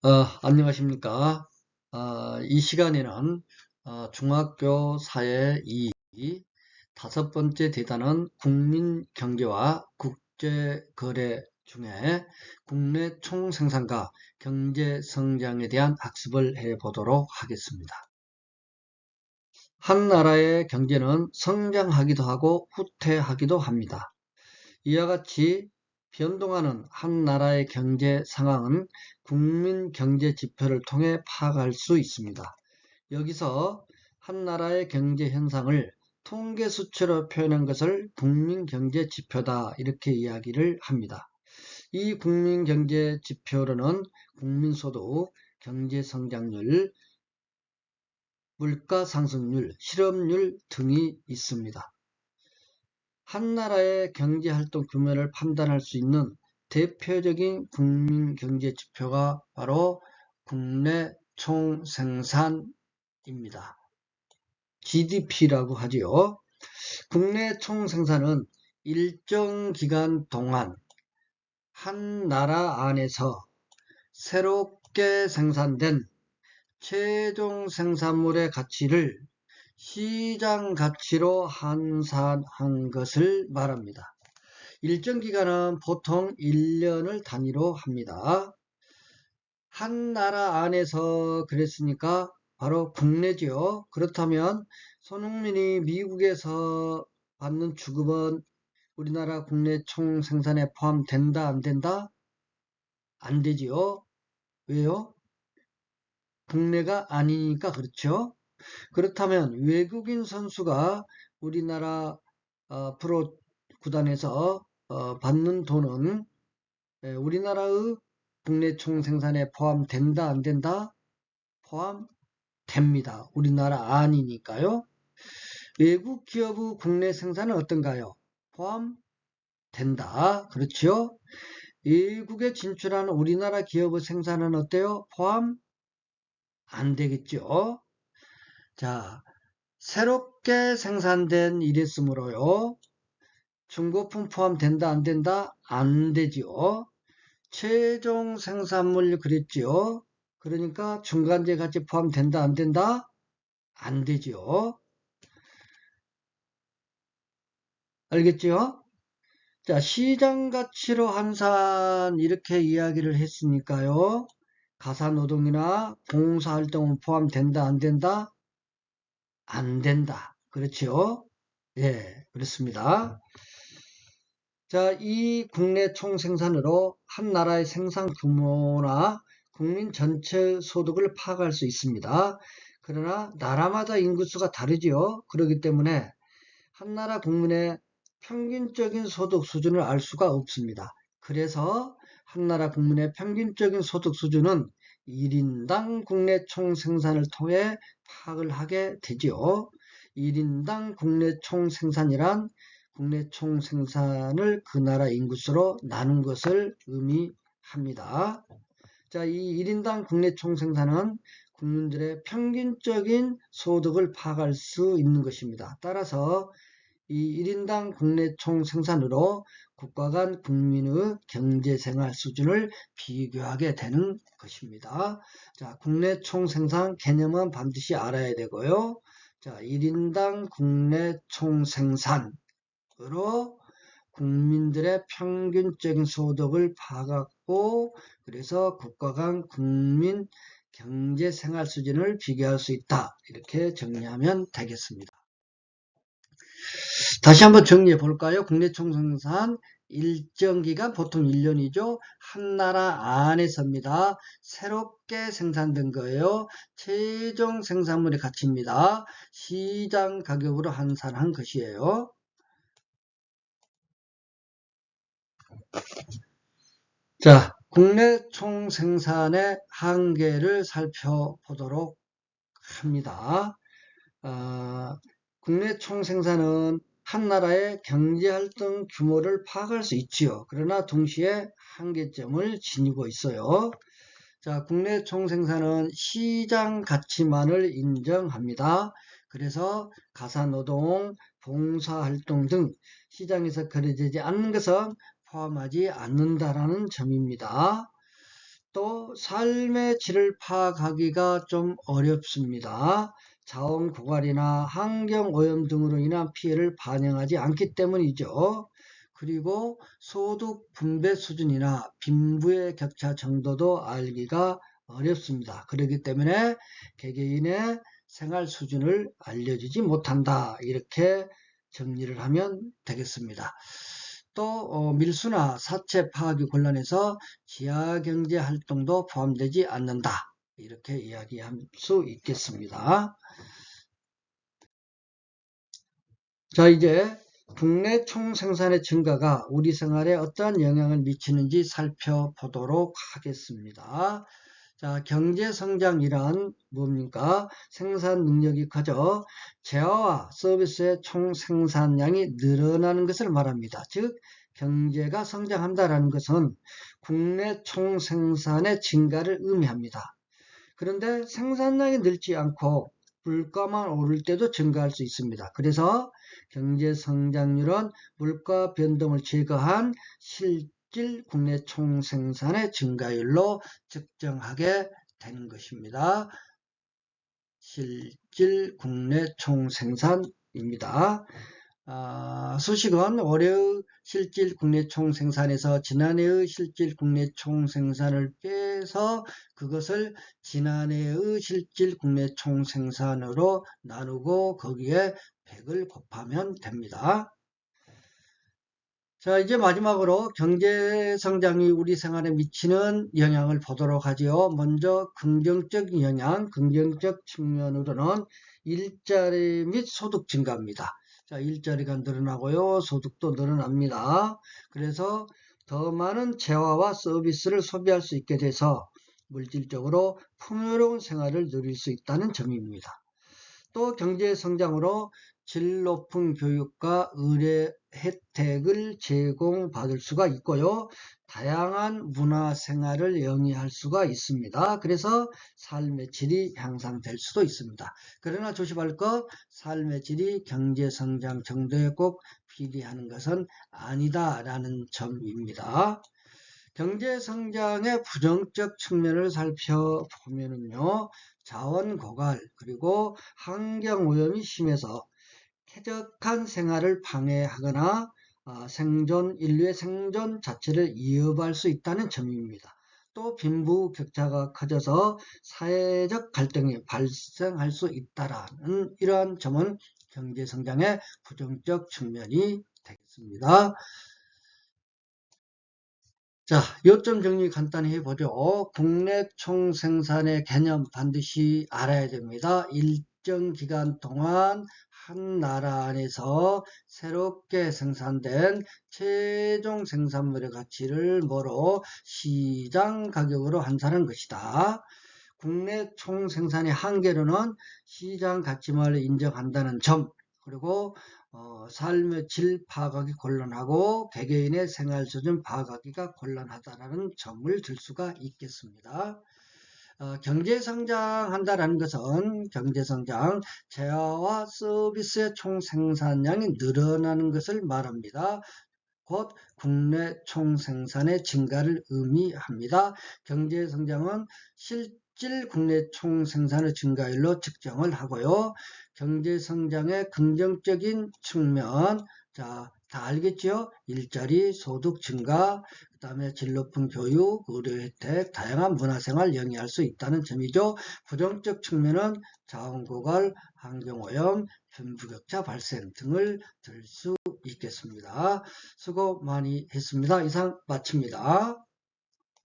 안녕하십니까. 이 시간에는 중학교 사회 2 다섯 번째 대단은 국민경제와 국제거래 중에 국내 총생산과 경제성장에 대한 학습을 해보도록 하겠습니다. 한 나라의 경제는 성장하기도 하고 후퇴하기도 합니다. 이와 같이 변동하는 한 나라의 경제 상황은 국민 경제 지표를 통해 파악할 수 있습니다. 여기서 한 나라의 경제 현상을 통계 수치로 표현한 것을 국민 경제 지표다 이렇게 이야기를 합니다. 이 국민 경제 지표로는 국민소득, 경제 성장률, 물가 상승률, 실업률 등이 있습니다. 한 나라의 경제활동 규모를 판단할 수 있는 대표적인 국민경제지표가 바로 국내 총생산입니다. GDP라고 하지요. 국내 총생산은 일정 기간 동안 한 나라 안에서 새롭게 생산된 최종 생산물의 가치를 시장 가치로 환산한 것을 말합니다. 일정 기간은 보통 1년을 단위로 합니다. 한 나라 안에서 그랬으니까 바로 국내죠. 그렇다면 손흥민이 미국에서 받는 주급은 우리나라 국내 총생산에 포함된다, 안 된다? 안 되지요. 왜요? 국내가 아니니까 그렇죠. 그렇다면 외국인 선수가 우리나라 프로 구단에서 받는 돈은 우리나라의 국내 총생산에 포함된다, 안 된다? 포함됩니다. 우리나라 아니니까요. 외국 기업의 국내 생산은 어떤가요? 포함된다. 그렇죠? 외국에 진출하는 우리나라 기업의 생산은 어때요? 포함 안 되겠죠? 자, 새롭게 생산된 이랬으므로요. 중고품 포함된다, 안 된다? 안 되지요. 최종 생산물 그랬지요. 그러니까 중간재 가치 포함된다, 안 된다? 안 되지요. 알겠죠? 자, 시장 가치로 환산 이렇게 이야기를 했으니까요. 가사노동이나 봉사활동은 포함된다, 안 된다? 안 된다. 그렇지요? 예, 그렇습니다. 자, 이 국내 총생산으로 한 나라의 생산 규모나 국민 전체 소득을 파악할 수 있습니다. 그러나 나라마다 인구수가 다르지요. 그렇기 때문에 한 나라 국민의 평균적인 소득 수준을 알 수가 없습니다. 그래서 한 나라 국민의 평균적인 소득 수준은 1인당 국내 총생산을 통해 파악을 하게 되지요. 1인당 국내 총생산이란 국내 총생산을 그 나라 인구수로 나눈 것을 의미합니다. 자, 이 1인당 국내 총생산은 국민들의 평균적인 소득을 파악할 수 있는 것입니다. 따라서 이 1인당 국내 총생산으로 국가 간 국민의 경제생활 수준을 비교하게 되는 것입니다. 자, 국내 총생산 개념은 반드시 알아야 되고요. 자, 1인당 국내 총생산으로 국민들의 평균적인 소득을 파악하고 그래서 국가 간 국민 경제생활 수준을 비교할 수 있다. 이렇게 정리하면 되겠습니다. 다시 한번 정리해 볼까요? 국내 총생산 일정 기간 보통 1년이죠. 한 나라 안에서입니다. 새롭게 생산된 거예요. 최종 생산물의 가치입니다. 시장 가격으로 환산한 것이에요. 자, 국내 총생산의 한계를 살펴보도록 합니다. 국내 총생산은 한 나라의 경제활동 규모를 파악할 수 있지요. 그러나 동시에 한계점을 지니고 있어요. 자, 국내 총생산은 시장 가치만을 인정합니다. 그래서 가사노동, 봉사활동 등 시장에서 거래되지 않는 것은 포함하지 않는다라는 점입니다. 또 삶의 질을 파악하기가 좀 어렵습니다. 자원 고갈이나 환경 오염 등으로 인한 피해를 반영하지 않기 때문이죠. 그리고 소득 분배 수준이나 빈부의 격차 정도도 알기가 어렵습니다. 그렇기 때문에 개개인의 생활 수준을 알려주지 못한다. 이렇게 정리를 하면 되겠습니다. 또 밀수나 사채 파악이 곤란해서 지하경제 활동도 포함되지 않는다. 이렇게 이야기할 수 있겠습니다. 자, 이제 국내 총생산의 증가가 우리 생활에 어떠한 영향을 미치는지 살펴보도록 하겠습니다. 자, 경제성장이란 뭡니까? 생산 능력이 커져 재화와 서비스의 총생산량이 늘어나는 것을 말합니다. 즉, 경제가 성장한다는 것은 국내 총생산의 증가를 의미합니다. 그런데 생산량이 늘지 않고 물가만 오를 때도 증가할 수 있습니다. 그래서 경제성장률은 물가 변동을 제거한 실질 국내 총생산의 증가율로 측정하게 되는 것입니다. 실질 국내 총생산입니다. 수식은 올해의 실질 국내 총생산에서 지난해의 실질 국내 총생산을 빼서 그것을 지난해의 실질 국내 총생산으로 나누고 거기에 100을 곱하면 됩니다. 자, 이제 마지막으로 경제성장이 우리 생활에 미치는 영향을 보도록 하지요. 먼저 긍정적인 영향, 긍정적 측면으로는 일자리 및 소득 증가입니다. 자, 일자리가 늘어나고요. 소득도 늘어납니다. 그래서 더 많은 재화와 서비스를 소비할 수 있게 돼서 물질적으로 풍요로운 생활을 누릴 수 있다는 점입니다. 또 경제성장으로 질 높은 교육과 의료 혜택을 제공받을 수가 있고요. 다양한 문화생활을 영위할 수가 있습니다. 그래서 삶의 질이 향상될 수도 있습니다. 그러나 조심할 것, 삶의 질이 경제성장 정도에 꼭 비례하는 것은 아니다라는 점입니다. 경제성장의 부정적 측면을 살펴보면요. 자원 고갈 그리고 환경오염이 심해서 쾌적한 생활을 방해하거나 인류의 생존 자체를 위협할 수 있다는 점입니다. 또 빈부 격차가 커져서 사회적 갈등이 발생할 수 있다는 이러한 점은 경제성장의 부정적 측면이 되겠습니다. 자, 요점 정리 간단히 해보죠. 국내 총생산의 개념 반드시 알아야 됩니다. 일정 기간 동안 한 나라 안에서 새롭게 생산된 최종 생산물의 가치를 뭐로 시장 가격으로 환산한 것이다. 국내 총생산의 한계로는 시장 가치만을 인정한다는 점, 그리고 삶의 질 파악하기 곤란하고 개개인의 생활 수준 파악하기가 곤란하다는 점을 들 수가 있겠습니다. 경제성장한다는 것은 경제성장, 재화와 서비스의 총생산량이 늘어나는 것을 말합니다. 곧 국내 총생산의 증가를 의미합니다. 경제성장은 실질 국내 총생산의 증가율로 측정을 하고요. 경제성장의 긍정적인 측면, 자, 다 알겠죠? 일자리, 소득 증가, 그 다음에 질 높은 교육, 의료 혜택, 다양한 문화생활 영위할 수 있다는 점이죠. 부정적 측면은 자원고갈, 환경오염, 빈부격차 발생 등을 들 수 있겠습니다. 수고 많이 했습니다. 이상 마칩니다.